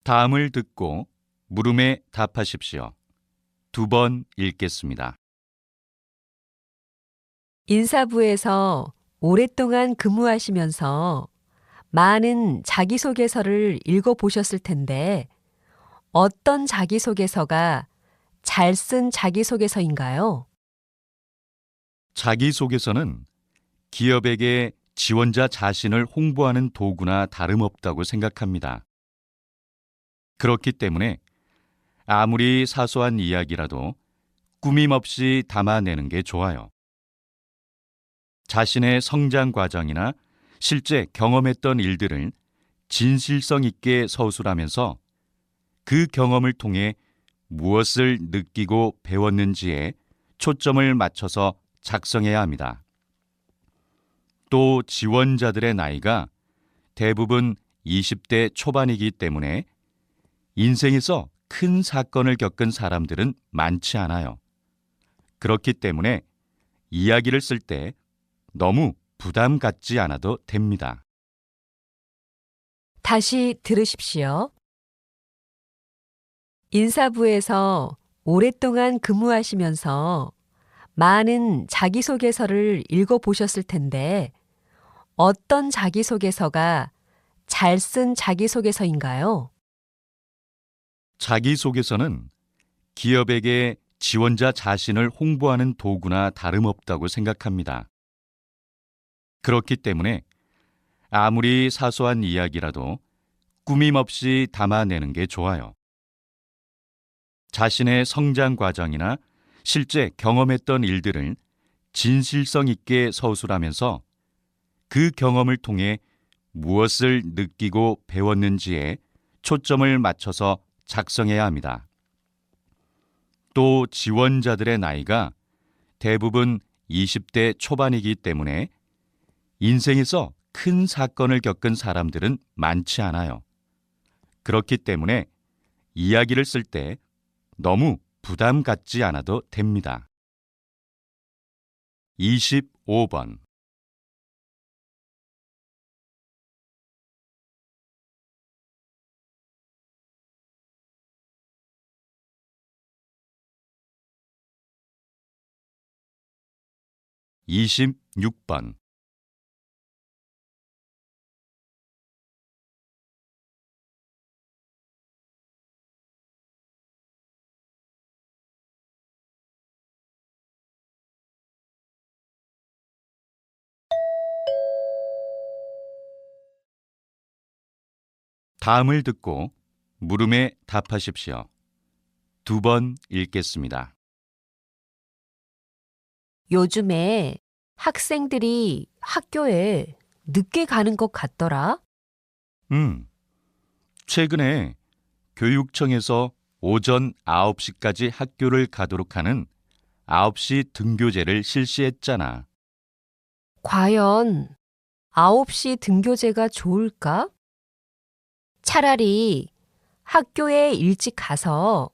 다음을 듣고 물음에 답하십시오. 2번 읽겠습니다. 인사부에서 오랫동안 근무하시면서 많은 자기소개서를 읽어보셨을 텐데 어떤 자기소개서가 잘 쓴 자기소개서인가요? 자기소개서는 기업에게 지원자 자신을 홍보하는 도구나 다름없다고 생각합니다. 그렇기 때문에 아무리 사소한 이야기라도 꾸밈 없이 담아내는 게 좋아요. 자신의 성장 과정이나 실제 경험했던 일들을 진실성 있게 서술하면서 그 경험을 통해 무엇을 느끼고 배웠는지에 초점을 맞춰서 작성해야 합니다. 또 지원자들의 나이가 대부분 20대 초반이기 때문에 인생에서 큰 사건을 겪은 사람들은 많지 않아요. 그렇기 때문에 이야기를 쓸 때 너무 부담 갖지 않아도 됩니다. 다시 들으십시오. 인사부에서 오랫동안 근무하시면서 많은 자기소개서를 읽어보셨을 텐데 어떤 자기소개서가 잘 쓴 자기소개서인가요? 자기소개서는 기업에게 지원자 자신을 홍보하는 도구나 다름없다고 생각합니다. 그렇기 때문에 아무리 사소한 이야기라도 꾸밈 없이 담아내는 게 좋아요. 자신의 성장 과정이나 실제 경험했던 일들을 진실성 있게 서술하면서 그 경험을 통해 무엇을 느끼고 배웠는지에 초점을 맞춰서 작성해야 합니다. 또 지원자들의 나이가 대부분 20대 초반이기 때문에 인생에서 큰 사건을 겪은 사람들은 많지 않아요. 그렇기 때문에 이야기를 쓸 때 너무 부담 갖지 않아도 됩니다. 25번 26번 다음을 듣고 물음에 답하십시오. 2번 읽겠습니다. 요즘에 학생들이 학교에 늦게 가는 것 같더라. 최근에 교육청에서 오전 9시까지 학교를 가도록 하는 9시 등교제를 실시했잖아. 과연 9시 등교제가 좋을까? 차라리 학교에 일찍 가서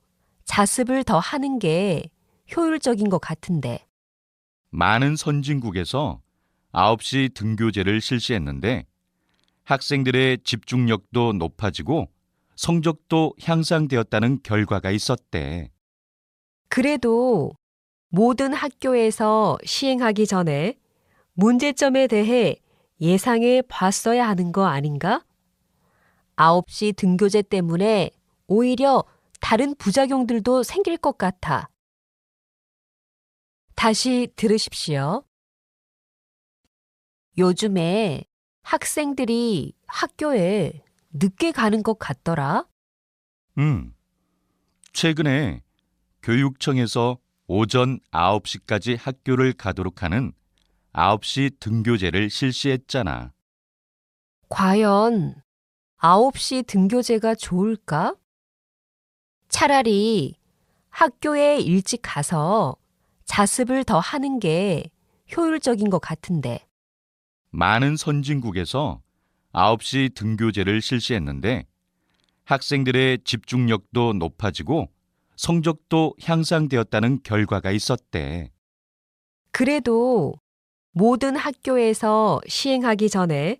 자습을 더 하는 게 효율적인 것 같은데. 많은 선진국에서 9시 등교제를 실시했는데 학생들의 집중력도 높아지고 성적도 향상되었다는 결과가 있었대. 그래도 모든 학교에서 시행하기 전에 문제점에 대해 예상해 봤어야 하는 거 아닌가? 9시 등교제 때문에 오히려 다른 부작용들도 생길 것 같아. 다시 들으십시오. 요즘에 학생들이 학교에 늦게 가는 것 같더라. 최근에 교육청에서 오전 9시까지 학교를 가도록 하는 9시 등교제를 실시했잖아. 과연 9시 등교제가 좋을까? 차라리 학교에 일찍 가서 자습을 더 하는 게 효율적인 것 같은데. 많은 선진국에서 9시 등교제를 실시했는데 학생들의 집중력도 높아지고 성적도 향상되었다는 결과가 있었대. 그래도 모든 학교에서 시행하기 전에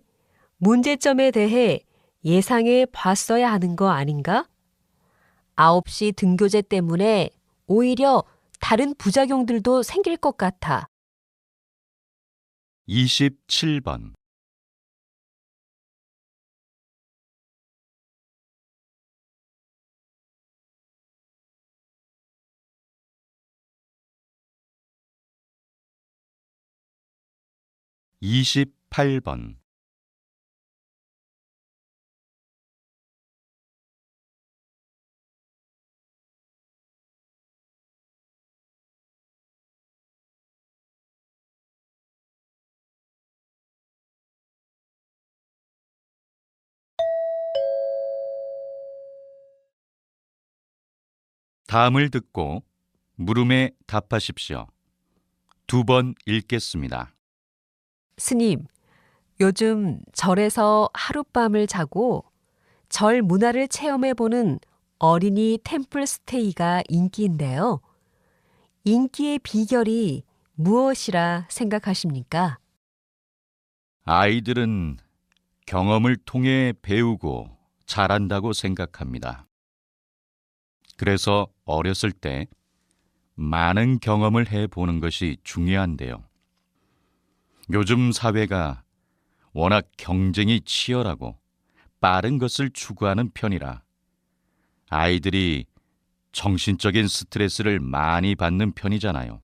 문제점에 대해 예상해 봤어야 하는 거 아닌가? 9시 등교제 때문에 오히려 다른 부작용들도 생길 것 같아. 27번. 28번. '다음을 듣고 물음에 답하십시오. 2번 읽겠습니다. 스님, 요즘 절에서 하룻밤을 자고 절 문화를 체험해보는 어린이 템플 스테이가 인기인데요. 인기의 비결이 무엇이라 생각하십니까? 아이들은 경험을 통해 배우고 잘한다고 생각합니다. 그래서 어렸을 때 많은 경험을 해보는 것이 중요한데요. 요즘 사회가 워낙 경쟁이 치열하고 빠른 것을 추구하는 편이라 아이들이 정신적인 스트레스를 많이 받는 편이잖아요.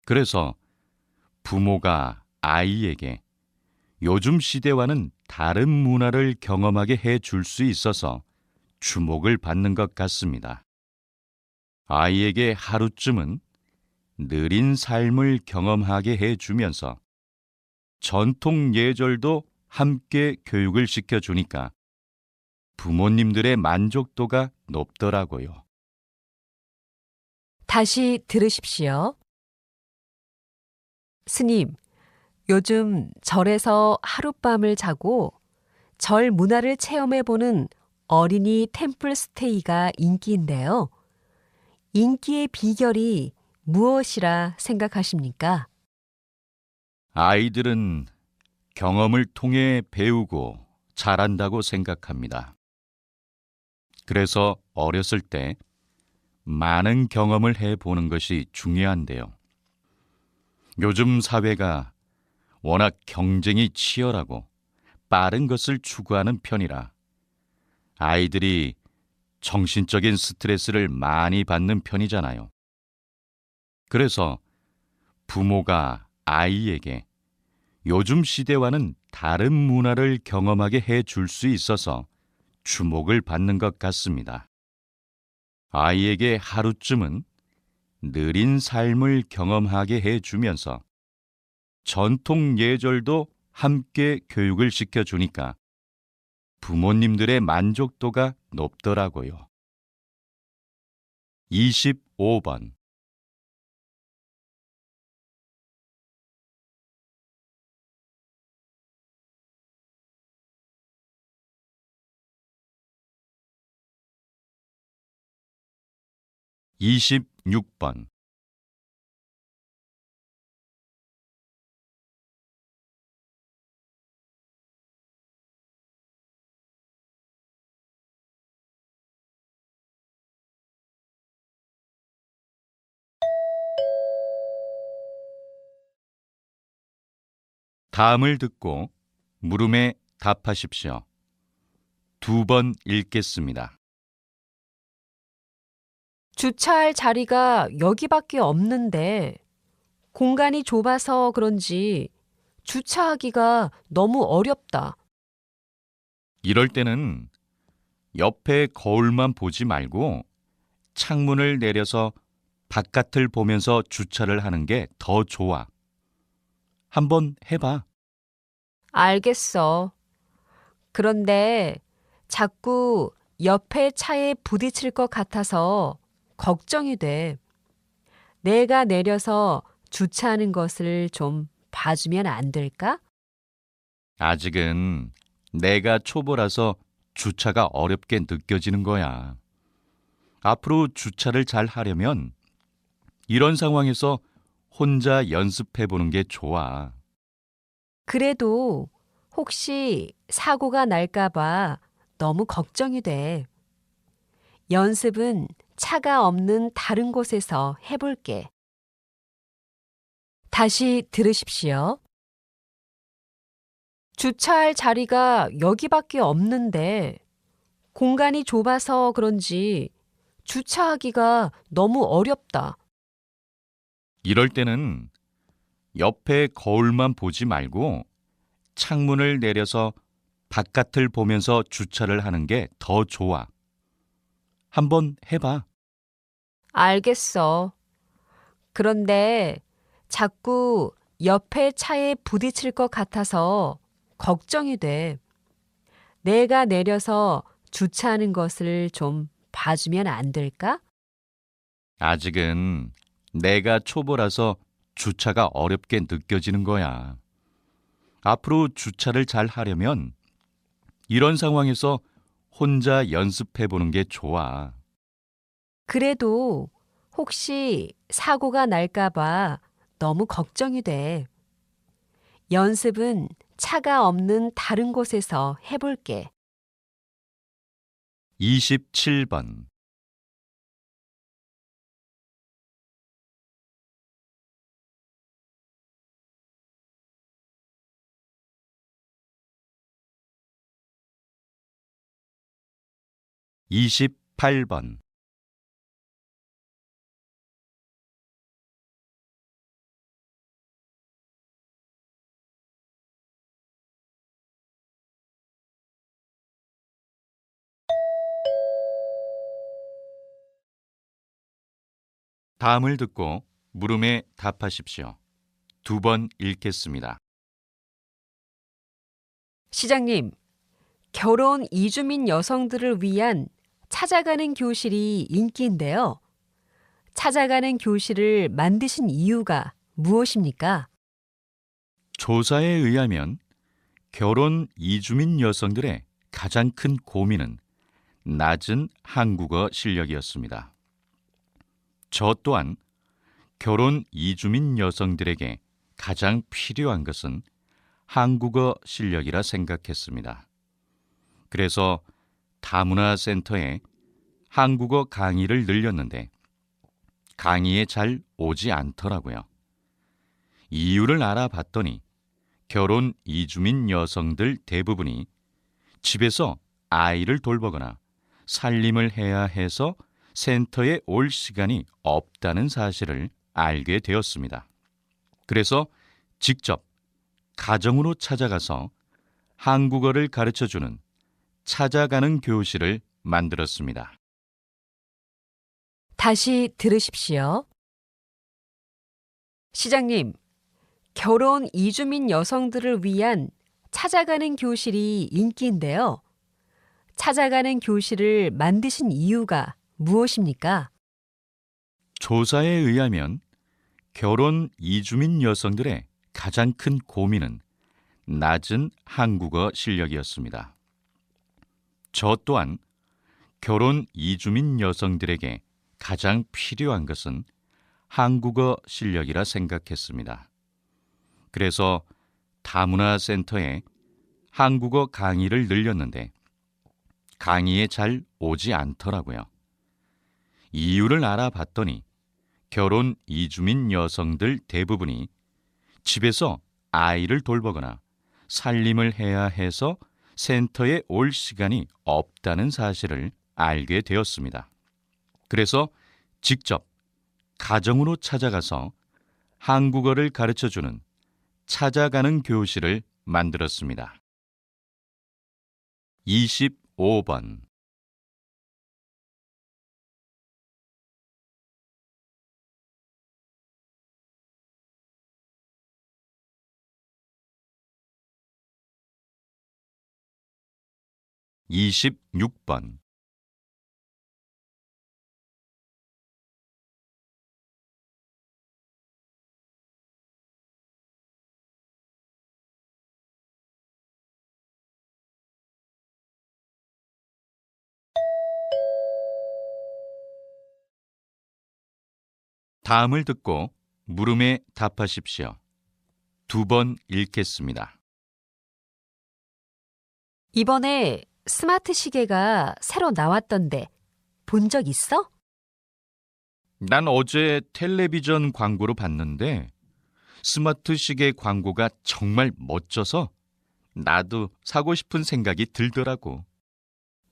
그래서 부모가 아이에게 요즘 시대와는 다른 문화를 경험하게 해 줄 수 있어서 주목을 받는 것 같습니다. 아이에게 하루쯤은 느린 삶을 경험하게 해 주면서 전통 예절도 함께 교육을 시켜주니까 부모님들의 만족도가 높더라고요. 다시 들으십시오. 스님, 요즘 절에서 하룻밤을 자고 절 문화를 체험해보는 어린이 템플 스테이가 인기인데요. 인기의 비결이 무엇이라 생각하십니까? 아이들은 경험을 통해 배우고 잘한다고 생각합니다. 그래서 어렸을 때 많은 경험을 해보는 것이 중요한데요. 요즘 사회가 워낙 경쟁이 치열하고 빠른 것을 추구하는 편이라 아이들이 정신적인 스트레스를 많이 받는 편이잖아요. 그래서 부모가 아이에게 요즘 시대와는 다른 문화를 경험하게 해 줄 수 있어서 주목을 받는 것 같습니다. 아이에게 하루쯤은 느린 삶을 경험하게 해 주면서 전통 예절도 함께 교육을 시켜주니까 부모님들의 만족도가 높더라고요. 25번. 26번. '다음을 듣고 물음에 답하십시오. 2번 읽겠습니다. 주차할 자리가 여기밖에 없는데 공간이 좁아서 그런지 주차하기가 너무 어렵다. 이럴 때는 옆에 거울만 보지 말고 창문을 내려서 바깥을 보면서 주차를 하는 게 더 좋아. 한번 해봐. 알겠어. 그런데 자꾸 옆에 차에 부딪힐 것 같아서 걱정이 돼. 내가 내려서 주차하는 것을 좀 봐주면 안 될까? 아직은 내가 초보라서 주차가 어렵게 느껴지는 거야. 앞으로 주차를 잘 하려면 이런 상황에서 혼자 연습해 보는 게 좋아. 그래도 혹시 사고가 날까봐 너무 걱정이 돼. 연습은 차가 없는 다른 곳에서 해볼게. 다시 들으십시오. 주차할 자리가 여기밖에 없는데 공간이 좁아서 그런지 주차하기가 너무 어렵다. 이럴 때는 옆에 거울만 보지 말고 창문을 내려서 바깥을 보면서 주차를 하는 게 더 좋아. 한번 해봐. 알겠어. 그런데 자꾸 옆에 차에 부딪힐 것 같아서 걱정이 돼. 내가 내려서 주차하는 것을 좀 봐주면 안 될까? 아직은 내가 초보라서 주차가 어렵게 느껴지는 거야. 앞으로 주차를 잘 하려면 이런 상황에서 혼자 연습해 보는 게 좋아. 그래도 혹시 사고가 날까봐 너무 걱정이 돼. 연습은 차가 없는 다른 곳에서 해볼게. 27번. 28번. 다음을 듣고 물음에 답하십시오. 두 번 읽겠습니다. 시장님, 결혼 이주민 여성들을 위한 찾아가는 교실이 인기인데요. 찾아가는 교실을 만드신 이유가 무엇입니까? 조사에 의하면 결혼 이주민 여성들의 가장 큰 고민은 낮은 한국어 실력이었습니다. 저 또한 결혼 이주민 여성들에게 가장 필요한 것은 한국어 실력이라 생각했습니다. 그래서 다문화센터에 한국어 강의를 늘렸는데 강의에 잘 오지 않더라고요. 이유를 알아봤더니 결혼 이주민 여성들 대부분이 집에서 아이를 돌보거나 살림을 해야 해서 센터에 올 시간이 없다는 사실을 알게 되었습니다. 그래서 직접 가정으로 찾아가서 한국어를 가르쳐주는 찾아가는 교실을 만들었습니다. 다시 들으십시오. 시장님, 결혼 이주민 여성들을 위한 찾아가는 교실이 인기인데요. 찾아가는 교실을 만드신 이유가 무엇입니까? 조사에 의하면 결혼 이주민 여성들의 가장 큰 고민은 낮은 한국어 실력이었습니다. 저 또한 결혼 이주민 여성들에게 가장 필요한 것은 한국어 실력이라 생각했습니다. 그래서 다문화센터에 한국어 강의를 늘렸는데 강의에 잘 오지 않더라고요. 이유를 알아봤더니 결혼 이주민 여성들 대부분이 집에서 아이를 돌보거나 살림을 해야 해서 센터에 올 시간이 없다는 사실을 알게 되었습니다. 그래서 직접 가정으로 찾아가서 한국어를 가르쳐주는 찾아가는 교실을 만들었습니다. 25번. 26번. 다음을 듣고 물음에 답하십시오. 두 번 읽겠습니다. 이번에 스마트 시계가 새로 나왔던데 본 적 있어? 난 어제 텔레비전 광고로 봤는데 스마트 시계 광고가 정말 멋져서 나도 사고 싶은 생각이 들더라고.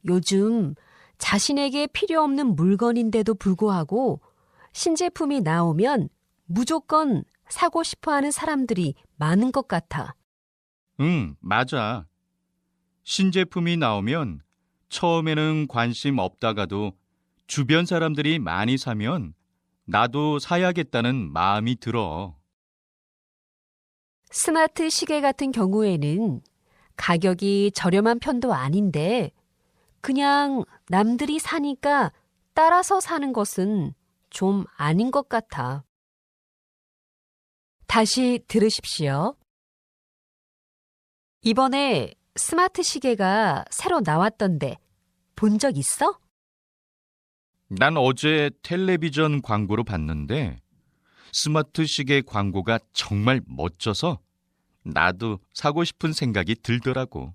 요즘 자신에게 필요 없는 물건인데도 불구하고 신제품이 나오면 무조건 사고 싶어 하는 사람들이 많은 것 같아. 응, 맞아. 신제품이 나오면 처음에는 관심 없다가도 주변 사람들이 많이 사면 나도 사야겠다는 마음이 들어. 스마트 시계 같은 경우에는 가격이 저렴한 편도 아닌데 그냥 남들이 사니까 따라서 사는 것은 좀 아닌 것 같아. 다시 들으십시오. 이번에 스마트 시계가 새로 나왔던데 본 적 있어? 난 어제 텔레비전 광고로 봤는데 스마트 시계 광고가 정말 멋져서 나도 사고 싶은 생각이 들더라고.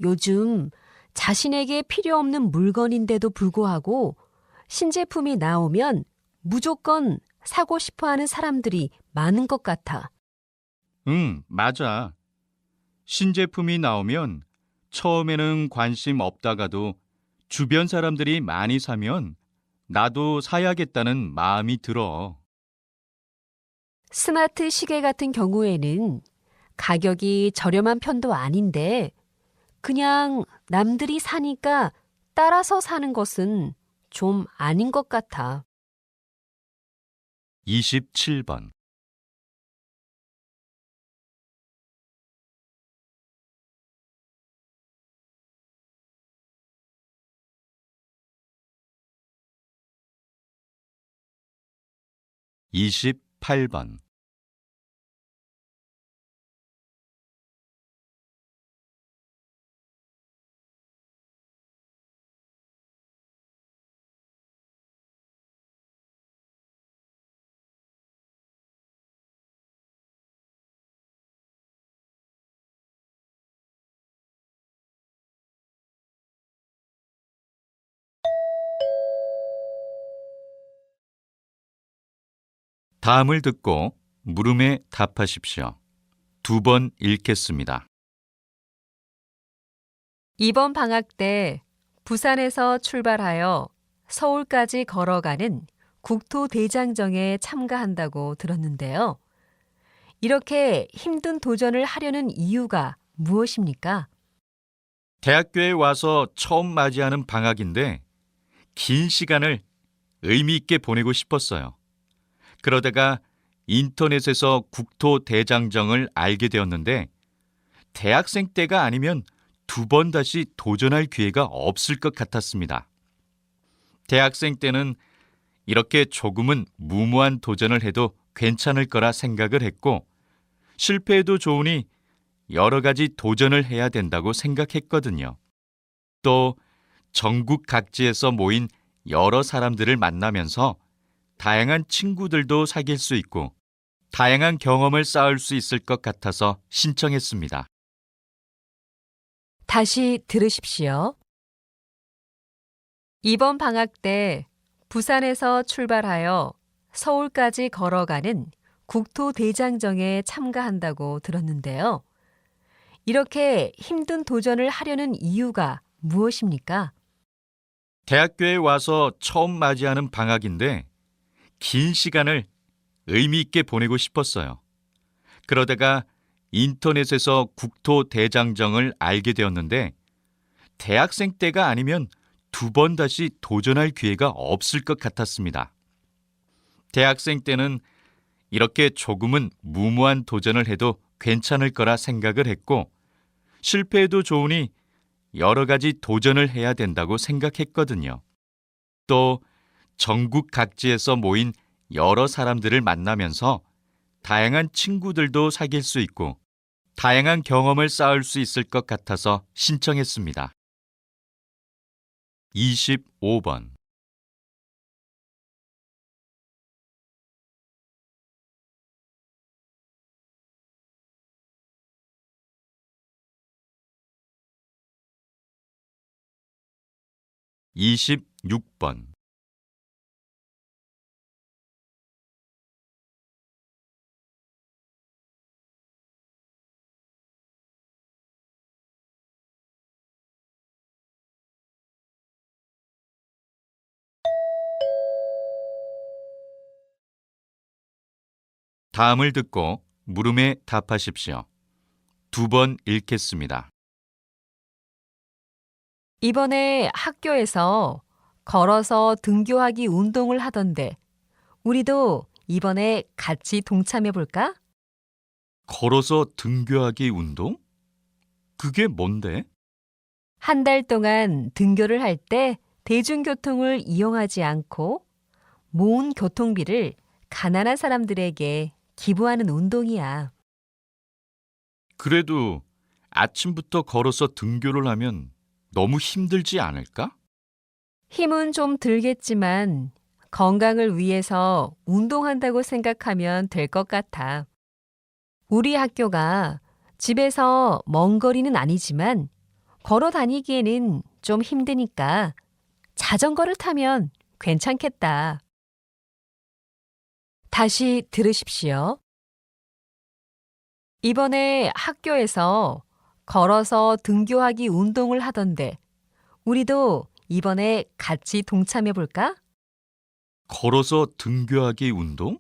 요즘 자신에게 필요 없는 물건인데도 불구하고 신제품이 나오면 무조건 사고 싶어 하는 사람들이 많은 것 같아. 응, 맞아. 신제품이 나오면 처음에는 관심 없다가도 주변 사람들이 많이 사면 나도 사야겠다는 마음이 들어. 스마트 시계 같은 경우에는 가격이 저렴한 편도 아닌데 그냥 남들이 사니까 따라서 사는 것은 좀 아닌 것 같아. 27번. 28번. '다음을 듣고 물음에 답하십시오. 2번 읽겠습니다. 이번 방학 때 부산에서 출발하여 서울까지 걸어가는 국토대장정에 참가한다고 들었는데요. 이렇게 힘든 도전을 하려는 이유가 무엇입니까? 대학교에 와서 처음 맞이하는 방학인데 긴 시간을 의미 있게 보내고 싶었어요. 그러다가 인터넷에서 국토대장정을 알게 되었는데 대학생 때가 아니면 2번 다시 도전할 기회가 없을 것 같았습니다. 대학생 때는 이렇게 조금은 무모한 도전을 해도 괜찮을 거라 생각을 했고 실패해도 좋으니 여러 가지 도전을 해야 된다고 생각했거든요. 또 전국 각지에서 모인 여러 사람들을 만나면서 다양한 친구들도 사귈 수 있고 다양한 경험을 쌓을 수 있을 것 같아서 신청했습니다. 다시 들으십시오. 이번 방학 때 부산에서 출발하여 서울까지 걸어가는 국토대장정에 참가한다고 들었는데요. 이렇게 힘든 도전을 하려는 이유가 무엇입니까? 대학교에 와서 처음 맞이하는 방학인데 긴 시간을 의미 있게 보내고 싶었어요. 그러다가 인터넷에서 국토대장정을 알게 되었는데 대학생 때가 아니면 2번 다시 도전할 기회가 없을 것 같았습니다. 대학생 때는 이렇게 조금은 무모한 도전을 해도 괜찮을 거라 생각을 했고 실패해도 좋으니 여러 가지 도전을 해야 된다고 생각했거든요. 또 전국 각지에서 모인 여러 사람들을 만나면서 다양한 친구들도 사귈 수 있고 다양한 경험을 쌓을 수 있을 것 같아서 신청했습니다. 25번. 26번. 다음을 듣고 물음에 답하십시오. 2번 읽겠습니다. 이번에 학교에서 걸어서 등교하기 운동을 하던데, 우리도 이번에 같이 동참해 볼까? 걸어서 등교하기 운동? 그게 뭔데? 한 달 동안 등교를 할 때 대중교통을 이용하지 않고 모은 교통비를 가난한 사람들에게 기부하는 운동이야. 그래도 아침부터 걸어서 등교를 하면 너무 힘들지 않을까? 힘은 좀 들겠지만 건강을 위해서 운동한다고 생각하면 될 것 같아. 우리 학교가 집에서 먼 거리는 아니지만 걸어 다니기에는 좀 힘드니까 자전거를 타면 괜찮겠다. 다시 들으십시오. 이번에 학교에서 걸어서 등교하기 운동을 하던데, 우리도 이번에 같이 동참해 볼까? 걸어서 등교하기 운동?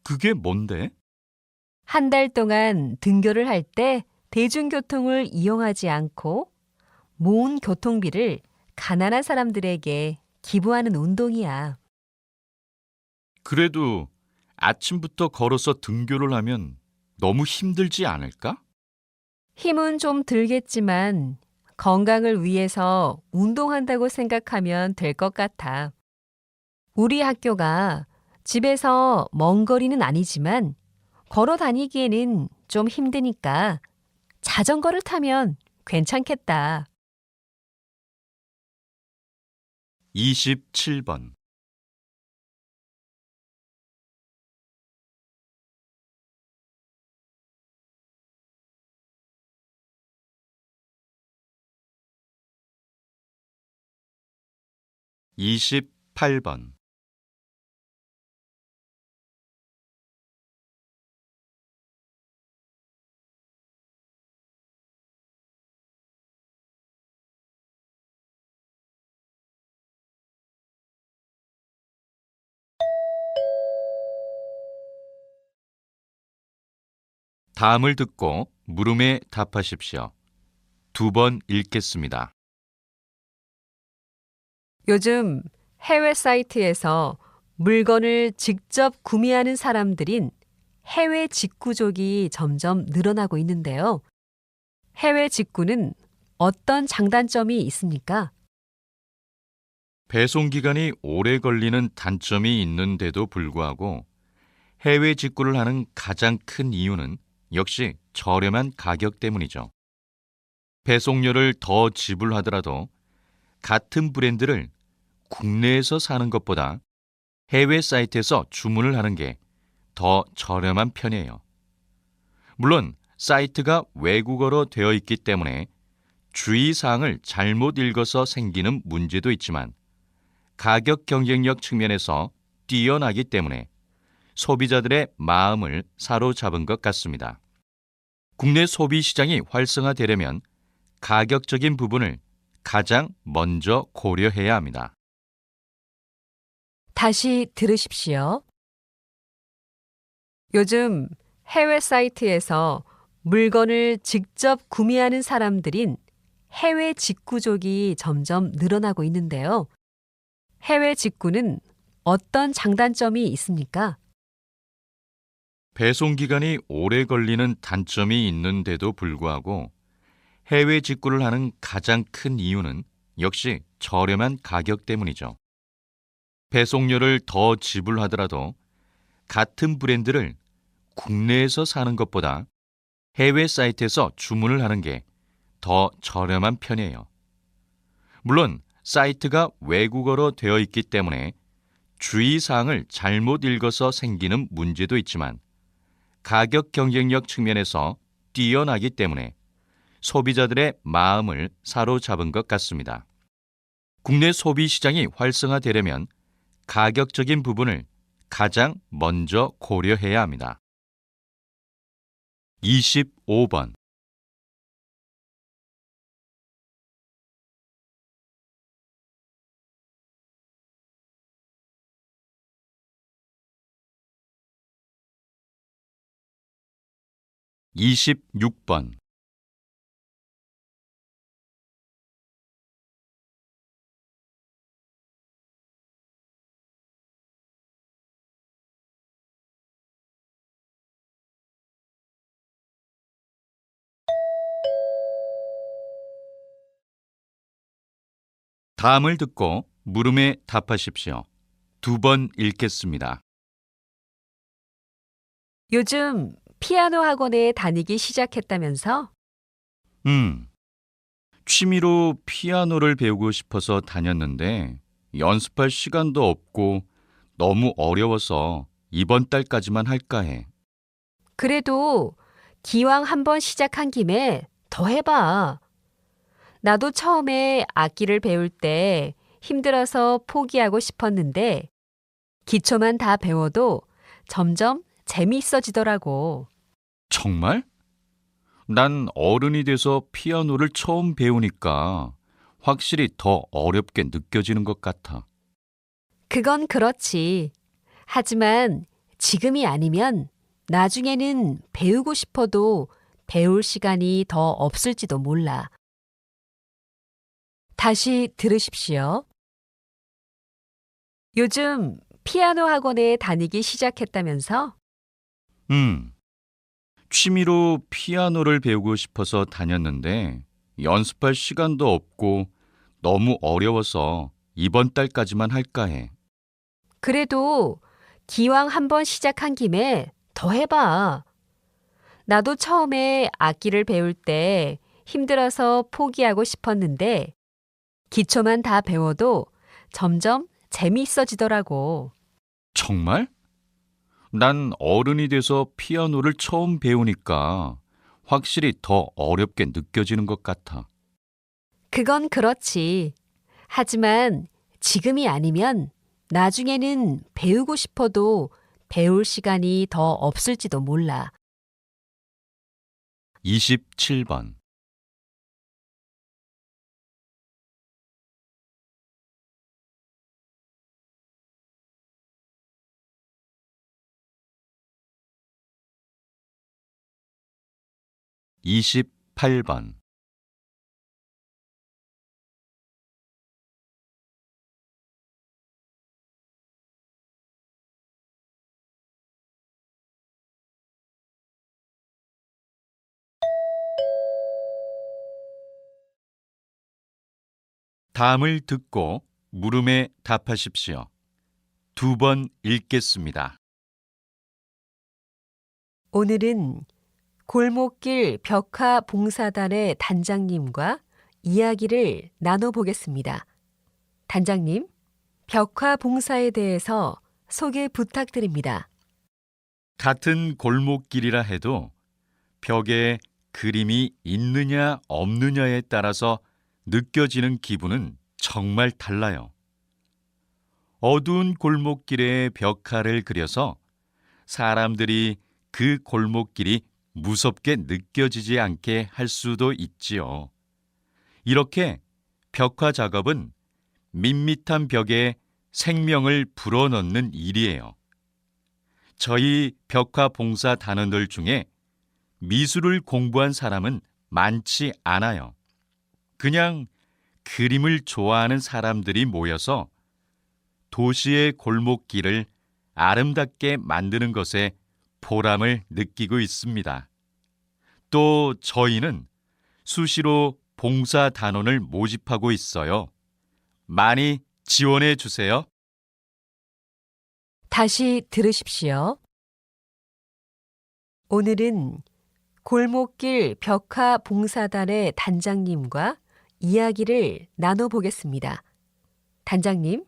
그게 뭔데? 한 달 동안 등교를 할 때 대중교통을 이용하지 않고 모은 교통비를 가난한 사람들에게 기부하는 운동이야. 그래도 아침부터 걸어서 등교를 하면 너무 힘들지 않을까? 힘은 좀 들겠지만 건강을 위해서 운동한다고 생각하면 될 것 같아. 우리 학교가 집에서 먼 거리는 아니지만 걸어 다니기에는 좀 힘드니까 자전거를 타면 괜찮겠다. 27번. (28번) 다음을 듣고 물음에 답하십시오. 2번 읽겠습니다. 요즘 해외 사이트에서 물건을 직접 구매하는 사람들인 해외 직구족이 점점 늘어나고 있는데요. 해외 직구는 어떤 장단점이 있습니까? 배송 기간이 오래 걸리는 단점이 있는데도 불구하고 해외 직구를 하는 가장 큰 이유는 역시 저렴한 가격 때문이죠. 배송료를 더 지불하더라도 같은 브랜드를 국내에서 사는 것보다 해외 사이트에서 주문을 하는 게 더 저렴한 편이에요. 물론 사이트가 외국어로 되어 있기 때문에 주의사항을 잘못 읽어서 생기는 문제도 있지만 가격 경쟁력 측면에서 뛰어나기 때문에 소비자들의 마음을 사로잡은 것 같습니다. 국내 소비 시장이 활성화되려면 가격적인 부분을 가장 먼저 고려해야 합니다. 다시 들으십시오. 요즘 해외 사이트에서 물건을 직접 구매하는 사람들인 해외 직구족이 점점 늘어나고 있는데요. 해외 직구는 어떤 장단점이 있습니까? 배송 기간이 오래 걸리는 단점이 있는데도 불구하고 해외 직구를 하는 가장 큰 이유는 역시 저렴한 가격 때문이죠. 배송료를 더 지불하더라도 같은 브랜드를 국내에서 사는 것보다 해외 사이트에서 주문을 하는 게 더 저렴한 편이에요. 물론 사이트가 외국어로 되어 있기 때문에 주의사항을 잘못 읽어서 생기는 문제도 있지만 가격 경쟁력 측면에서 뛰어나기 때문에 소비자들의 마음을 사로잡은 것 같습니다. 국내 소비 시장이 활성화되려면 가격적인 부분을 가장 먼저 고려해야 합니다. 25번. 26번. '다음을 듣고 물음에 답하십시오. 2번 읽겠습니다. 요즘 피아노 학원에 다니기 시작했다면서? 취미로 피아노를 배우고 싶어서 다녔는데 연습할 시간도 없고 너무 어려워서 이번 달까지만 할까 해. 그래도 기왕 한번 시작한 김에 더 해봐. 나도 처음에 악기를 배울 때 힘들어서 포기하고 싶었는데 기초만 다 배워도 점점 재미있어지더라고. 정말? 난 어른이 돼서 피아노를 처음 배우니까 확실히 더 어렵게 느껴지는 것 같아. 그건 그렇지. 하지만 지금이 아니면 나중에는 배우고 싶어도 배울 시간이 더 없을지도 몰라. 다시 들으십시오. 요즘 피아노 학원에 다니기 시작했다면서? 취미로 피아노를 배우고 싶어서 다녔는데 연습할 시간도 없고 너무 어려워서 이번 달까지만 할까 해. 그래도 기왕 한번 시작한 김에 더 해봐. 나도 처음에 악기를 배울 때 힘들어서 포기하고 싶었는데 기초만 다 배워도 점점 재미있어지더라고. 정말? 난 어른이 돼서 피아노를 처음 배우니까 확실히 더 어렵게 느껴지는 것 같아. 그건 그렇지. 하지만 지금이 아니면 나중에는 배우고 싶어도 배울 시간이 더 없을지도 몰라. 27번. 28번. '다음을 듣고 물음에 답하십시오. 2번 읽겠습니다. 오늘은 골목길 벽화 봉사단의 단장님과 이야기를 나눠보겠습니다. 단장님, 벽화 봉사에 대해서 소개 부탁드립니다. 같은 골목길이라 해도 벽에 그림이 있느냐 없느냐에 따라서 느껴지는 기분은 정말 달라요. 어두운 골목길에 벽화를 그려서 사람들이 그 골목길이 무섭게 느껴지지 않게 할 수도 있지요. 이렇게 벽화 작업은 밋밋한 벽에 생명을 불어넣는 일이에요. 저희 벽화 봉사 단원들 중에 미술을 공부한 사람은 많지 않아요. 그냥 그림을 좋아하는 사람들이 모여서 도시의 골목길을 아름답게 만드는 것에 보람을 느끼고 있습니다. 또 저희는 수시로 봉사 단원을 모집하고 있어요. 많이 지원해 주세요. 다시 들으십시오. 오늘은 골목길 벽화 봉사단의 단장님과 이야기를 나눠보겠습니다. 단장님,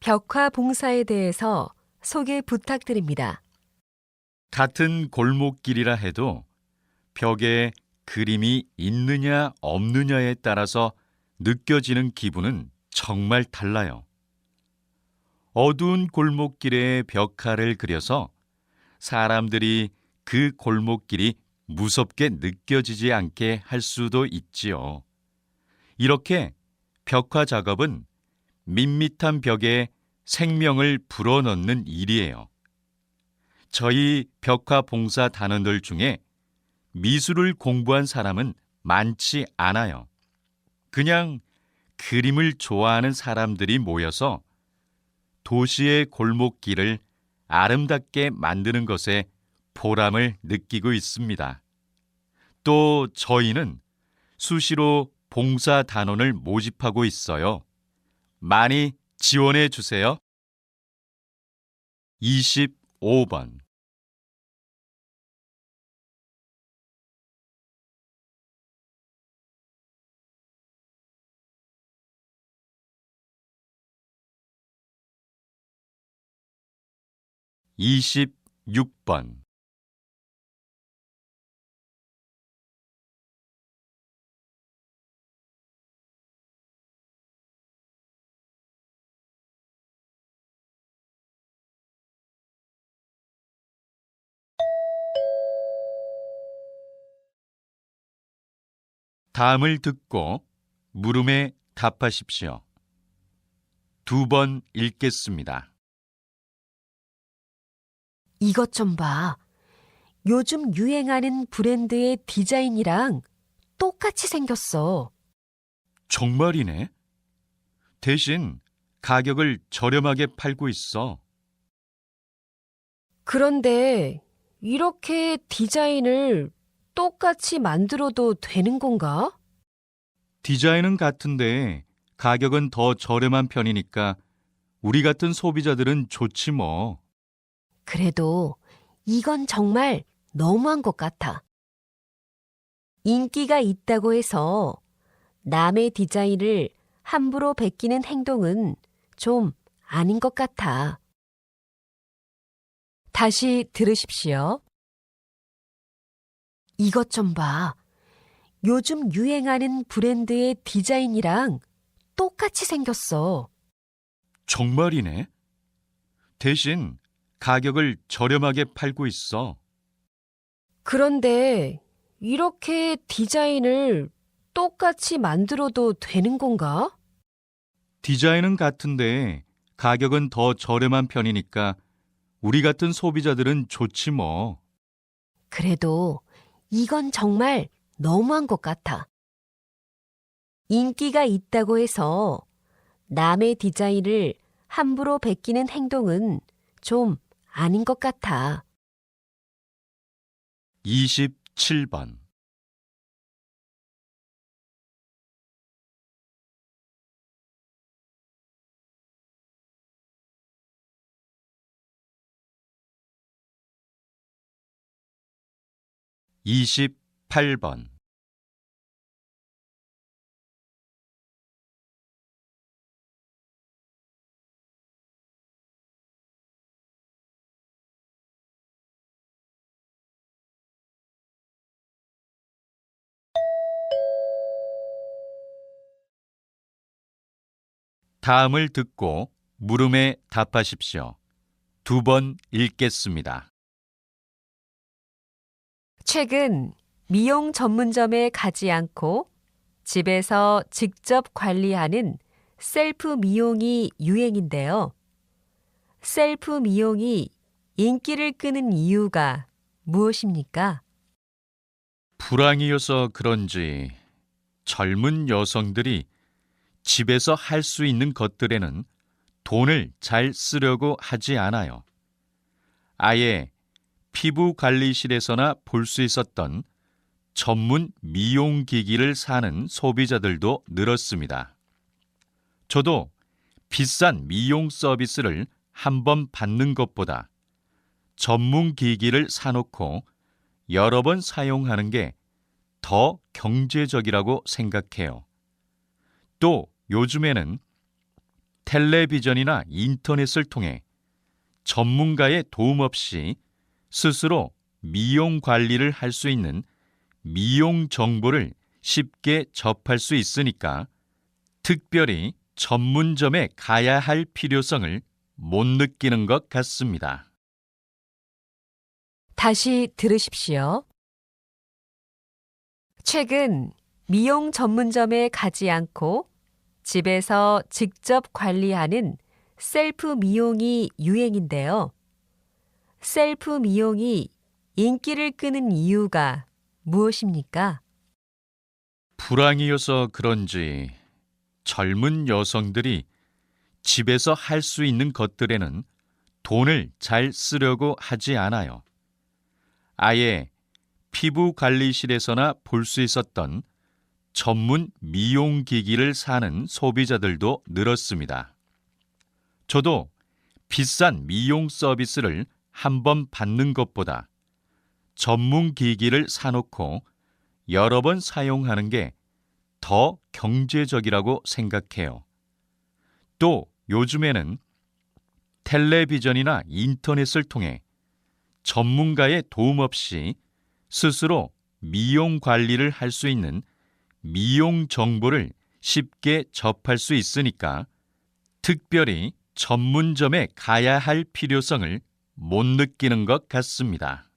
벽화 봉사에 대해서 소개 부탁드립니다. 같은 골목길이라 해도 벽에 그림이 있느냐 없느냐에 따라서 느껴지는 기분은 정말 달라요. 어두운 골목길에 벽화를 그려서 사람들이 그 골목길이 무섭게 느껴지지 않게 할 수도 있지요. 이렇게 벽화 작업은 밋밋한 벽에 생명을 불어넣는 일이에요. 저희 벽화 봉사 단원들 중에 미술을 공부한 사람은 많지 않아요. 그냥 그림을 좋아하는 사람들이 모여서 도시의 골목길을 아름답게 만드는 것에 보람을 느끼고 있습니다. 또 저희는 수시로 봉사 단원을 모집하고 있어요. 많이 지원해 주세요. 25번 26번 다음을 듣고 물음에 답하십시오. 2번 읽겠습니다. 이것 좀 봐. 요즘 유행하는 브랜드의 디자인이랑 똑같이 생겼어. 정말이네. 대신 가격을 저렴하게 팔고 있어. 그런데 이렇게 디자인을 똑같이 만들어도 되는 건가? 디자인은 같은데 가격은 더 저렴한 편이니까 우리 같은 소비자들은 좋지 뭐. 그래도 이건 정말 너무한 것 같아. 인기가 있다고 해서 남의 디자인을 함부로 베끼는 행동은 좀 아닌 것 같아. 다시 들으십시오. 이것 좀 봐. 요즘 유행하는 브랜드의 디자인이랑 똑같이 생겼어. 정말이네. 대신 가격을 저렴하게 팔고 있어. 그런데 이렇게 디자인을 똑같이 만들어도 되는 건가? 디자인은 같은데 가격은 더 저렴한 편이니까 우리 같은 소비자들은 좋지 뭐. 그래도 이건 정말 너무한 것 같아. 인기가 있다고 해서 남의 디자인을 함부로 베끼는 행동은 좀 아닌 것 같아. 27번 28번 다음을 듣고 물음에 답하십시오. 2번 읽겠습니다. 최근 미용 전문점에 가지 않고 집에서 직접 관리하는 셀프 미용이 유행인데요. 셀프 미용이 인기를 끄는 이유가 무엇입니까? 불황이어서 그런지 젊은 여성들이 집에서 할 수 있는 것들에는 돈을 잘 쓰려고 하지 않아요. 아예 피부 관리실에서나 볼 수 있었던 전문 미용기기를 사는 소비자들도 늘었습니다. 저도 비싼 미용 서비스를 한번 받는 것보다 전문 기기를 사놓고 여러 번 사용하는 게 더 경제적이라고 생각해요. 또 요즘에는 텔레비전이나 인터넷을 통해 전문가의 도움 없이 스스로 미용 관리를 할 수 있는 미용 정보를 쉽게 접할 수 있으니까 특별히 전문점에 가야 할 필요성을 못 느끼는 것 같습니다. 다시 들으십시오. 최근 미용 전문점에 가지 않고 집에서 직접 관리하는 셀프 미용이 유행인데요. 셀프 미용이 인기를 끄는 이유가 무엇입니까? 불황이어서 그런지 젊은 여성들이 집에서 할 수 있는 것들에는 돈을 잘 쓰려고 하지 않아요. 아예 피부 관리실에서나 볼 수 있었던 전문 미용기기를 사는 소비자들도 늘었습니다. 저도 비싼 미용 서비스를 한번 받는 것보다 전문 기기를 사놓고 여러 번 사용하는 게 더 경제적이라고 생각해요. 또 요즘에는 텔레비전이나 인터넷을 통해 전문가의 도움 없이 스스로 미용 관리를 할 수 있는 미용 정보를 쉽게 접할 수 있으니까 특별히 전문점에 가야 할 필요성을 못 느끼는 것 같습니다.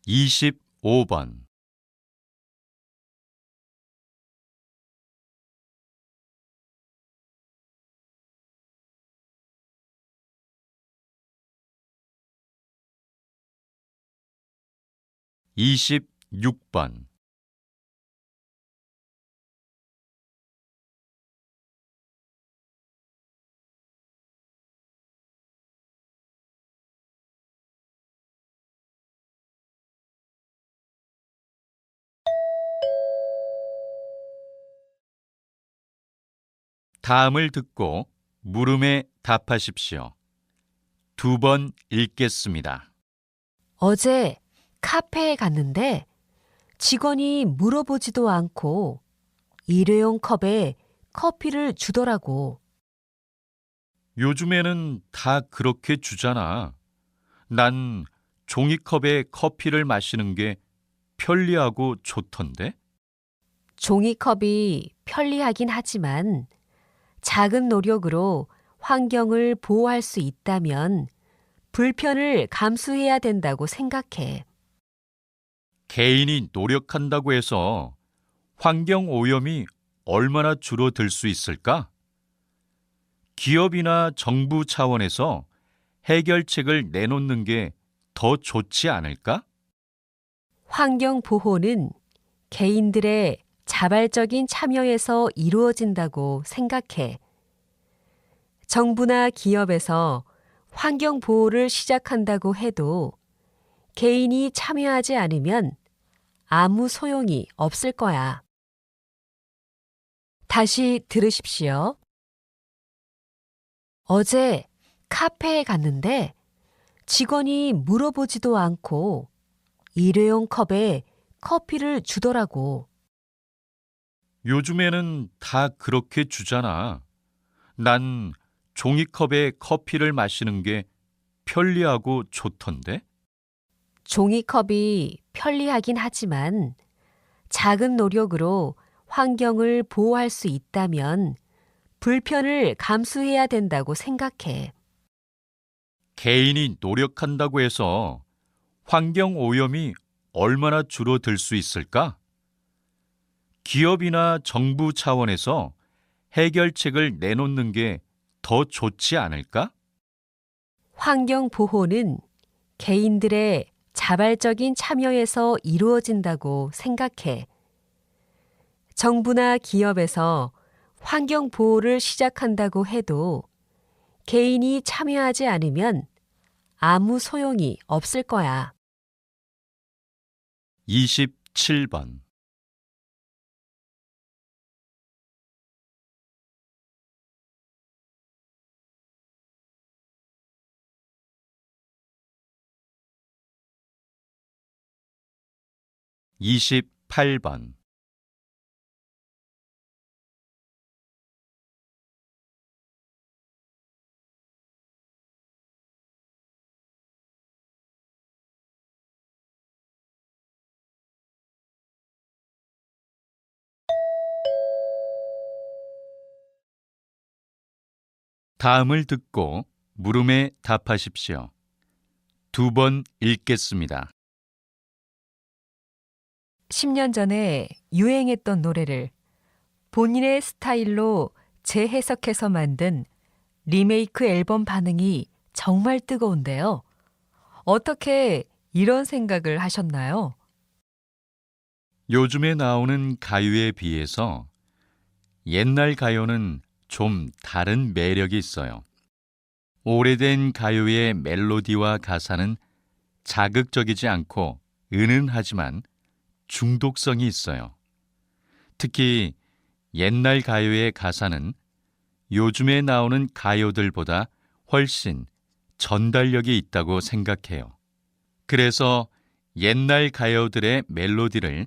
25번 26번 다음을 듣고 물음에 답하십시오. 2번 읽겠습니다. 어제 카페에 갔는데 직원이 물어보지도 않고 일회용 컵에 커피를 주더라고. 요즘에는 다 그렇게 주잖아. 난 종이컵에 커피를 마시는 게 편리하고 좋던데? 종이컵이 편리하긴 하지만 작은 노력으로 환경을 보호할 수 있다면 불편을 감수해야 된다고 생각해. 개인이 노력한다고 해서 환경 오염이 얼마나 줄어들 수 있을까? 기업이나 정부 차원에서 해결책을 내놓는 게 더 좋지 않을까? 환경 보호는 개인들의 자발적인 참여에서 이루어진다고 생각해. 정부나 기업에서 환경 보호를 시작한다고 해도 개인이 참여하지 않으면 아무 소용이 없을 거야. 다시 들으십시오. 어제 카페에 갔는데 직원이 물어보지도 않고 일회용 컵에 커피를 주더라고. 요즘에는 다 그렇게 주잖아. 난 종이컵에 커피를 마시는 게 편리하고 좋던데? 종이컵이 편리하긴 하지만 작은 노력으로 환경을 보호할 수 있다면 불편을 감수해야 된다고 생각해. 개인이 노력한다고 해서 환경 오염이 얼마나 줄어들 수 있을까? 기업이나 정부 차원에서 해결책을 내놓는 게 더 좋지 않을까? 환경 보호는 개인들의 자발적인 참여에서 이루어진다고 생각해. 정부나 기업에서 환경 보호를 시작한다고 해도 개인이 참여하지 않으면 아무 소용이 없을 거야. 27번 28번 다음을 듣고 물음에 답하십시오. 2번 읽겠습니다. 10년 전에 유행했던 노래를 본인의 스타일로 재해석해서 만든 리메이크 앨범 반응이 정말 뜨거운데요. 어떻게 이런 생각을 하셨나요? 요즘에 나오는 가요에 비해서 옛날 가요는 좀 다른 매력이 있어요. 오래된 가요의 멜로디와 가사는 자극적이지 않고 은은하지만 중독성이 있어요. 특히 옛날 가요의 가사는 요즘에 나오는 가요들보다 훨씬 전달력이 있다고 생각해요. 그래서 옛날 가요들의 멜로디를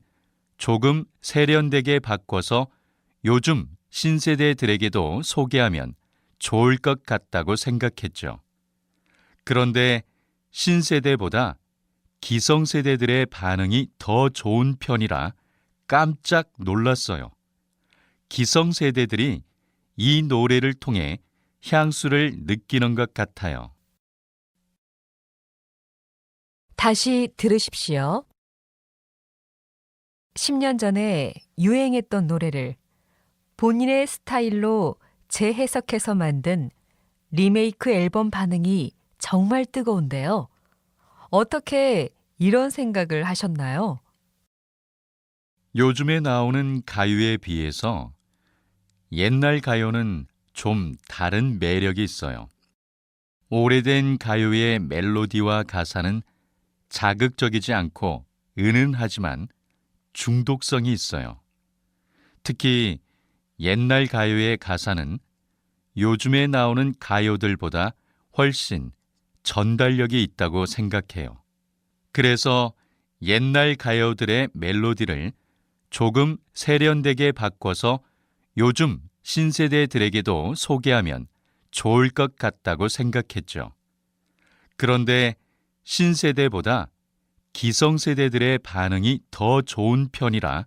조금 세련되게 바꿔서 요즘 신세대들에게도 소개하면 좋을 것 같다고 생각했죠. 그런데 신세대보다 기성세대들의 반응이 더 좋은 편이라 깜짝 놀랐어요. 기성세대들이 이 노래를 통해 향수를 느끼는 것 같아요. 다시 들으십시오. 10년 전에 유행했던 노래를 본인의 스타일로 재해석해서 만든 리메이크 앨범 반응이 정말 뜨거운데요. 어떻게 이런 생각을 하셨나요? 요즘에 나오는 가요에 비해서 옛날 가요는 좀 다른 매력이 있어요. 오래된 가요의 멜로디와 가사는 자극적이지 않고 은은하지만 중독성이 있어요. 특히 옛날 가요의 가사는 요즘에 나오는 가요들보다 훨씬 전달력이 있다고 생각해요. 그래서 옛날 가요들의 멜로디를 조금 세련되게 바꿔서 요즘 신세대들에게도 소개하면 좋을 것 같다고 생각했죠. 그런데 신세대보다 기성세대들의 반응이 더 좋은 편이라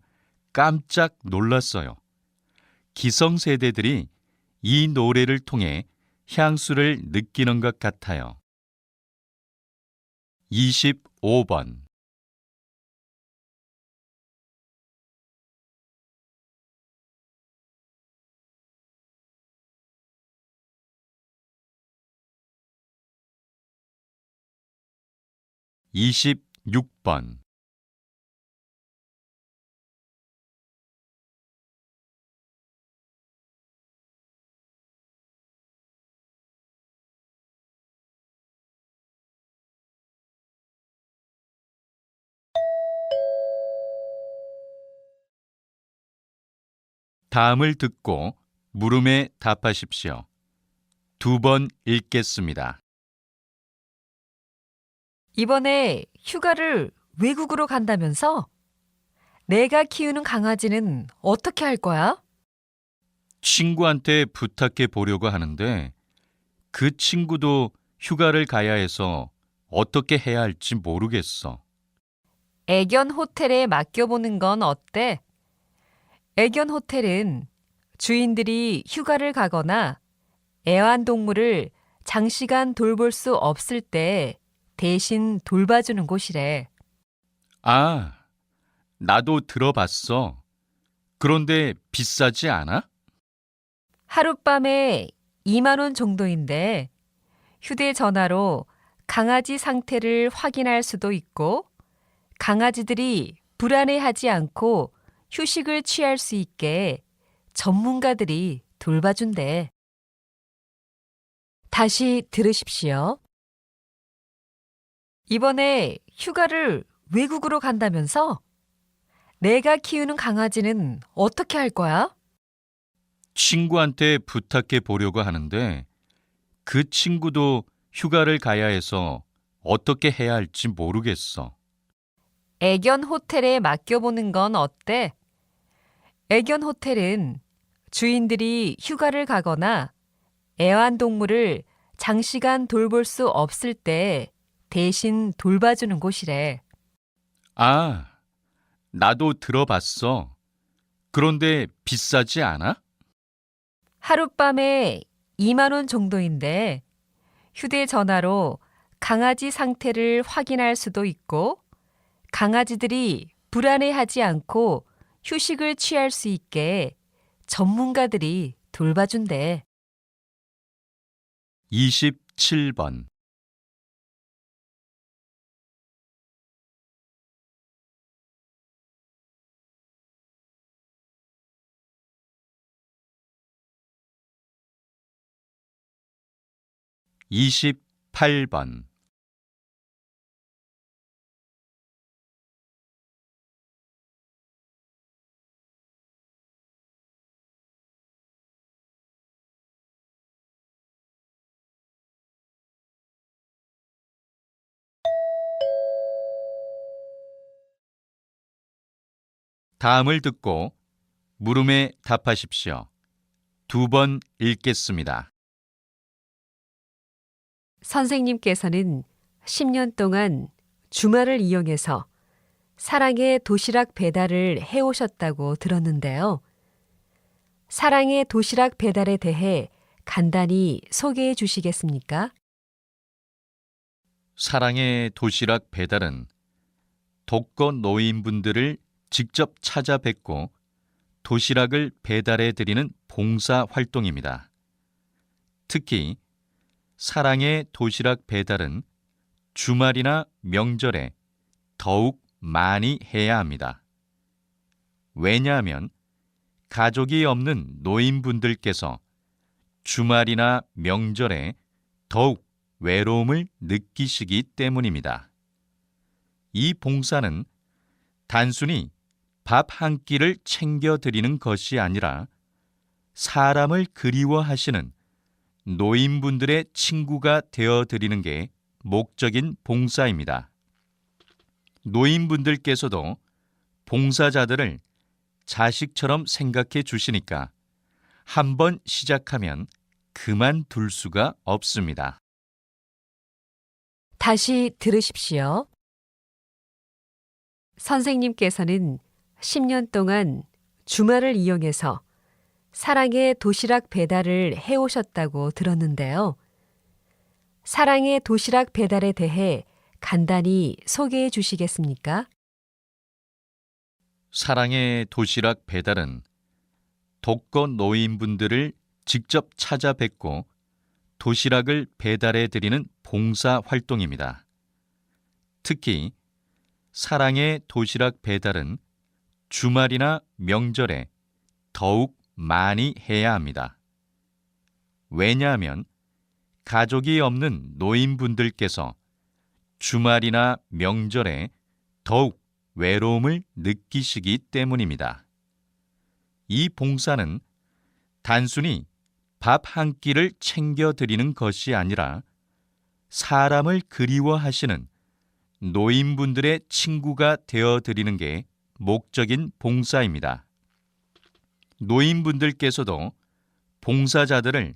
깜짝 놀랐어요. 기성세대들이 이 노래를 통해 향수를 느끼는 것 같아요. 25번 26번 다음을 듣고 물음에 답하십시오. 2번 읽겠습니다. 이번에 휴가를 외국으로 간다면서? 내가 키우는 강아지는 어떻게 할 거야? 친구한테 부탁해 보려고 하는데 그 친구도 휴가를 가야 해서 어떻게 해야 할지 모르겠어. 애견 호텔에 맡겨보는 건 어때? 애견 호텔은 주인들이 휴가를 가거나 애완동물을 장시간 돌볼 수 없을 때 대신 돌봐주는 곳이래. 아, 나도 들어봤어. 그런데 비싸지 않아? 하룻밤에 2만 원 정도인데 휴대전화로 강아지 상태를 확인할 수도 있고 강아지들이 불안해하지 않고 휴식을 취할 수 있게 전문가들이 돌봐준대. 다시 들으십시오. 이번에 휴가를 외국으로 간다면서? 내가 키우는 강아지는 어떻게 할 거야? 친구한테 부탁해 보려고 하는데 그 친구도 휴가를 가야 해서 어떻게 해야 할지 모르겠어. 애견 호텔에 맡겨보는 건 어때? 애견 호텔은 주인들이 휴가를 가거나 애완동물을 장시간 돌볼 수 없을 때 대신 돌봐주는 곳이래. 아, 나도 들어봤어. 그런데 비싸지 않아? 하룻밤에 2만 원 정도인데 휴대전화로 강아지 상태를 확인할 수도 있고 강아지들이 불안해하지 않고 휴식을 취할 수 있게 전문가들이 돌봐준대. 27번. 28번. '다음을 듣고 물음에 답하십시오. 2번 읽겠습니다. 선생님께서는 10년 동안 주말을 이용해서 사랑의 도시락 배달을 해오셨다고 들었는데요. 사랑의 도시락 배달에 대해 간단히 소개해 주시겠습니까? 사랑의 도시락 배달은 독거 노인분들을 직접 찾아뵙고 도시락을 배달해 드리는 봉사 활동입니다. 특히 사랑의 도시락 배달은 주말이나 명절에 더욱 많이 해야 합니다. 왜냐하면 가족이 없는 노인분들께서 주말이나 명절에 더욱 외로움을 느끼시기 때문입니다. 이 봉사는 단순히 밥 한 끼를 챙겨드리는 것이 아니라 사람을 그리워하시는 노인분들의 친구가 되어드리는 게 목적인 봉사입니다. 노인분들께서도 봉사자들을 자식처럼 생각해 주시니까 한번 시작하면 그만둘 수가 없습니다. 다시 들으십시오. 선생님께서는 10년 동안 주말을 이용해서 사랑의 도시락 배달을 해오셨다고 들었는데요. 사랑의 도시락 배달에 대해 간단히 소개해 주시겠습니까? 사랑의 도시락 배달은 독거 노인분들을 직접 찾아뵙고 도시락을 배달해 드리는 봉사 활동입니다. 특히 사랑의 도시락 배달은 주말이나 명절에 더욱 많이 해야 합니다. 왜냐하면 가족이 없는 노인분들께서 주말이나 명절에 더욱 외로움을 느끼시기 때문입니다. 이 봉사는 단순히 밥 한 끼를 챙겨드리는 것이 아니라 사람을 그리워하시는 노인분들의 친구가 되어드리는 게 목적인 봉사입니다. 노인분들께서도 봉사자들을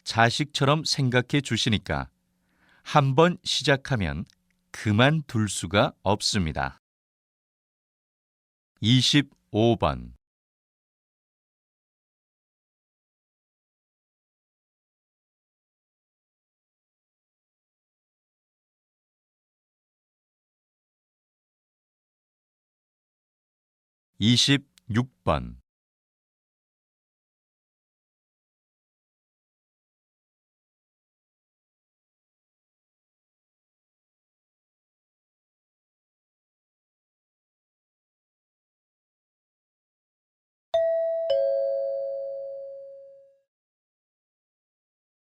자식처럼 생각해 주시니까 한번 시작하면 그만둘 수가 없습니다. 25번. 26번.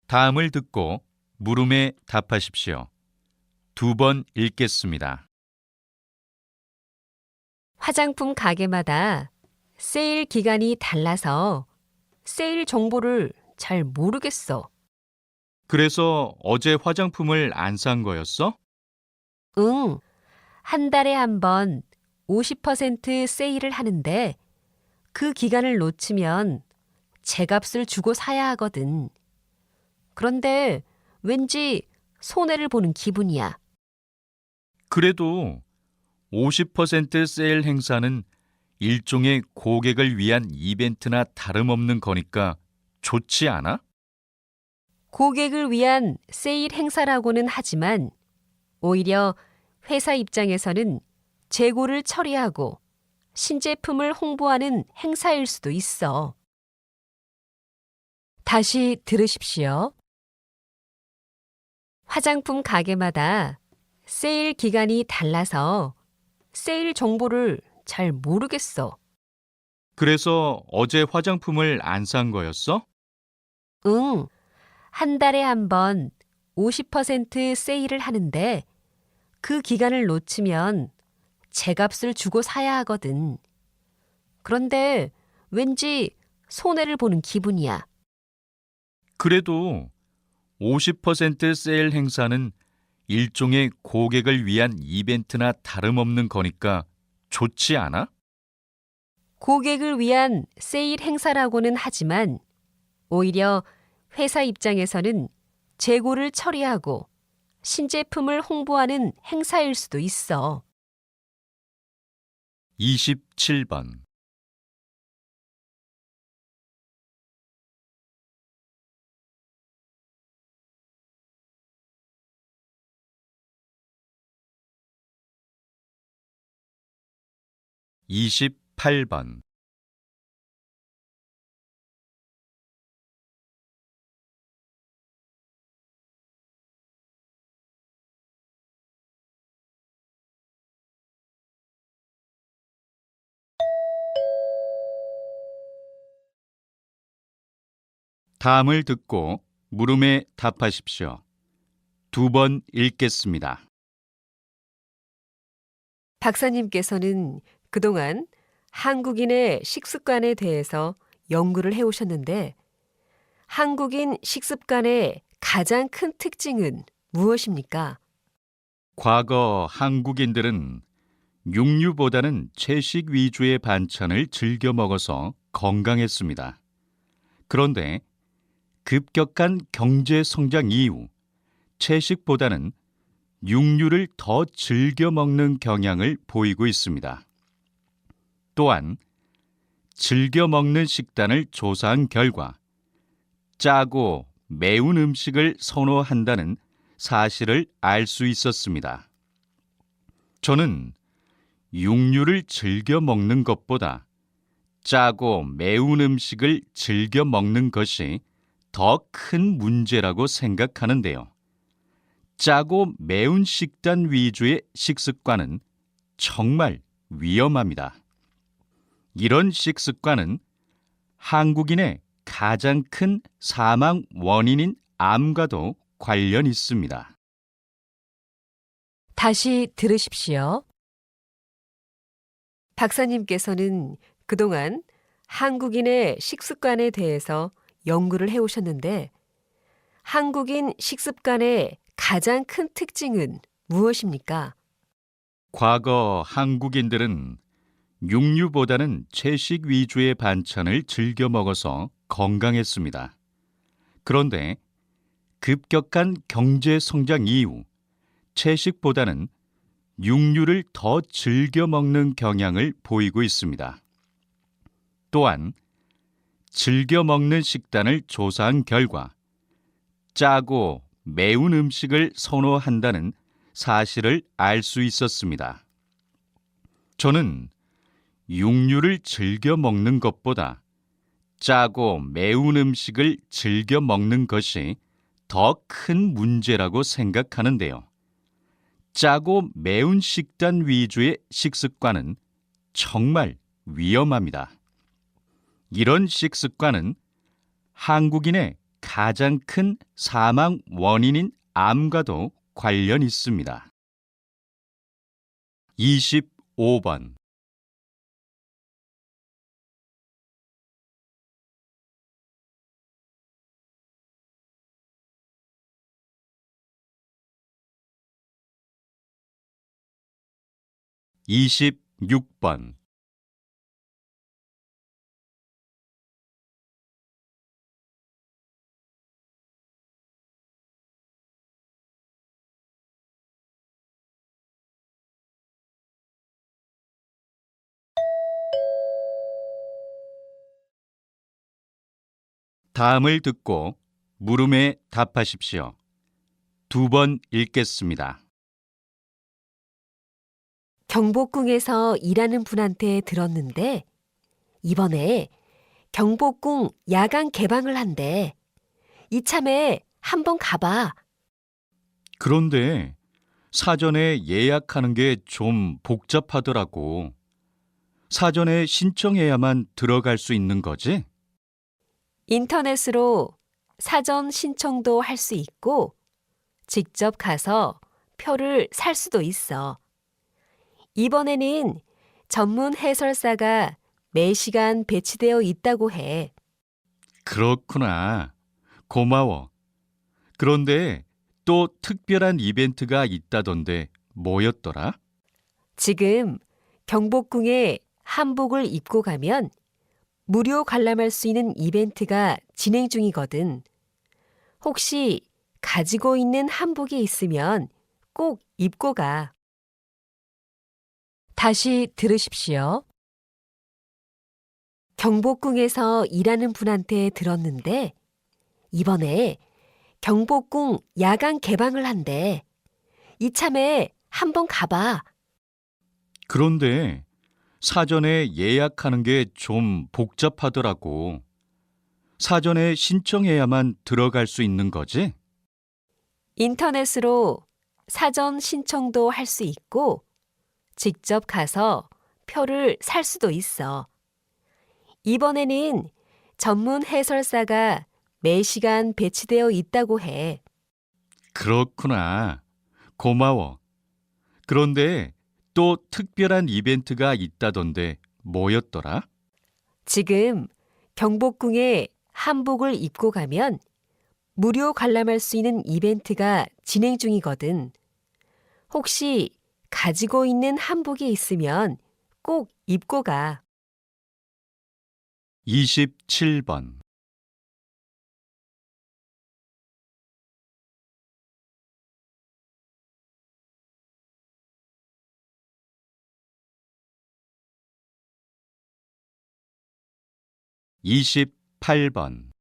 '다음을 듣고 물음에 답하십시오. 2번 읽겠습니다. 화장품 가게마다 세일 기간이 달라서 세일 정보를 잘 모르겠어. 그래서 어제 화장품을 안 산 거였어? 응, 한 달에 한 번 50% 세일을 하는데 그 기간을 놓치면 제값을 주고 사야 하거든. 그런데 왠지 손해를 보는 기분이야. 그래도 50% 세일 행사는 일종의 고객을 위한 이벤트나 다름없는 거니까 좋지 않아? 고객을 위한 세일 행사라고는 하지만 오히려 회사 입장에서는 재고를 처리하고 신제품을 홍보하는 행사일 수도 있어. 다시 들으십시오. 화장품 가게마다 세일 기간이 달라서 세일 정보를 잘 모르겠어. 그래서 어제 화장품을 안 산 거였어? 응, 한 달에 한 번 50% 세일을 하는데 그 기간을 놓치면 제값을 주고 사야 하거든. 그런데 왠지 손해를 보는 기분이야. 그래도 50% 세일 행사는 일종의 고객을 위한 이벤트나 다름없는 거니까 좋지 않아? 고객을 위한 세일 행사라고는 하지만 오히려 회사 입장에서는 재고를 처리하고 신제품을 홍보하는 행사일 수도 있어. 27번. 이십팔 번. 다음을 듣고 물음에 답하십시오. 2번 읽겠습니다. 박사님께서는 그동안 한국인의 식습관에 대해서 연구를 해오셨는데 한국인 식습관의 가장 큰 특징은 무엇입니까? 과거 한국인들은 육류보다는 채식 위주의 반찬을 즐겨 먹어서 건강했습니다. 그런데 급격한 경제 성장 이후 채식보다는 육류를 더 즐겨 먹는 경향을 보이고 있습니다. 또한 즐겨 먹는 식단을 조사한 결과 짜고 매운 음식을 선호한다는 사실을 알 수 있었습니다. 저는 육류를 즐겨 먹는 것보다 짜고 매운 음식을 즐겨 먹는 것이 더 큰 문제라고 생각하는데요. 짜고 매운 식단 위주의 식습관은 정말 위험합니다. 이런 식습관은 한국인의 가장 큰 사망 원인인 암과도 관련 있습니다. 다시 들으십시오. 박사님께서는 그동안 한국인의 식습관에 대해서 연구를 해오셨는데 한국인 식습관의 가장 큰 특징은 무엇입니까? 과거 한국인들은 육류보다는 채식 위주의 반찬을 즐겨 먹어서 건강했습니다. 그런데 급격한 경제 성장 이후 채식보다는 육류를 더 즐겨 먹는 경향을 보이고 있습니다. 또한 즐겨 먹는 식단을 조사한 결과 짜고 매운 음식을 선호한다는 사실을 알 수 있었습니다. 저는 육류를 즐겨 먹는 것보다 짜고 매운 음식을 즐겨 먹는 것이 더 큰 문제라고 생각하는데요. 짜고 매운 식단 위주의 식습관은 정말 위험합니다. 이런 식습관은 한국인의 가장 큰 사망 원인인 암과도 관련 있습니다. 25번. 이십육 번. 다음을 듣고 물음에 답하십시오. 2번 읽겠습니다. 경복궁에서 일하는 분한테 들었는데 이번에 경복궁 야간 개방을 한대. 이참에 한번 가봐. 그런데 사전에 예약하는 게 좀 복잡하더라고. 사전에 신청해야만 들어갈 수 있는 거지? 인터넷으로 사전 신청도 할 수 있고 직접 가서 표를 살 수도 있어. 이번에는 전문 해설사가 매시간 배치되어 있다고 해. 그렇구나. 고마워. 그런데 또 특별한 이벤트가 있다던데 뭐였더라? 지금 경복궁에 한복을 입고 가면 무료 관람할 수 있는 이벤트가 진행 중이거든. 혹시 가지고 있는 한복이 있으면 꼭 입고 가. 다시 들으십시오. 경복궁에서 일하는 분한테 들었는데 이번에 경복궁 야간 개방을 한대. 이참에 한번 가봐. 그런데 사전에 예약하는 게 좀 복잡하더라고. 사전에 신청해야만 들어갈 수 있는 거지? 인터넷으로 사전 신청도 할 수 있고 직접 가서 표를 살 수도 있어. 이번에는 전문 해설사가 매시간 배치되어 있다고 해. 그렇구나. 고마워. 그런데 또 특별한 이벤트가 있다던데 뭐였더라? 지금 경복궁에 한복을 입고 가면 무료 관람할 수 있는 이벤트가 진행 중이거든. 혹시 가지고 있는 한복이 있으면 꼭 입고 가. 27번. (28번)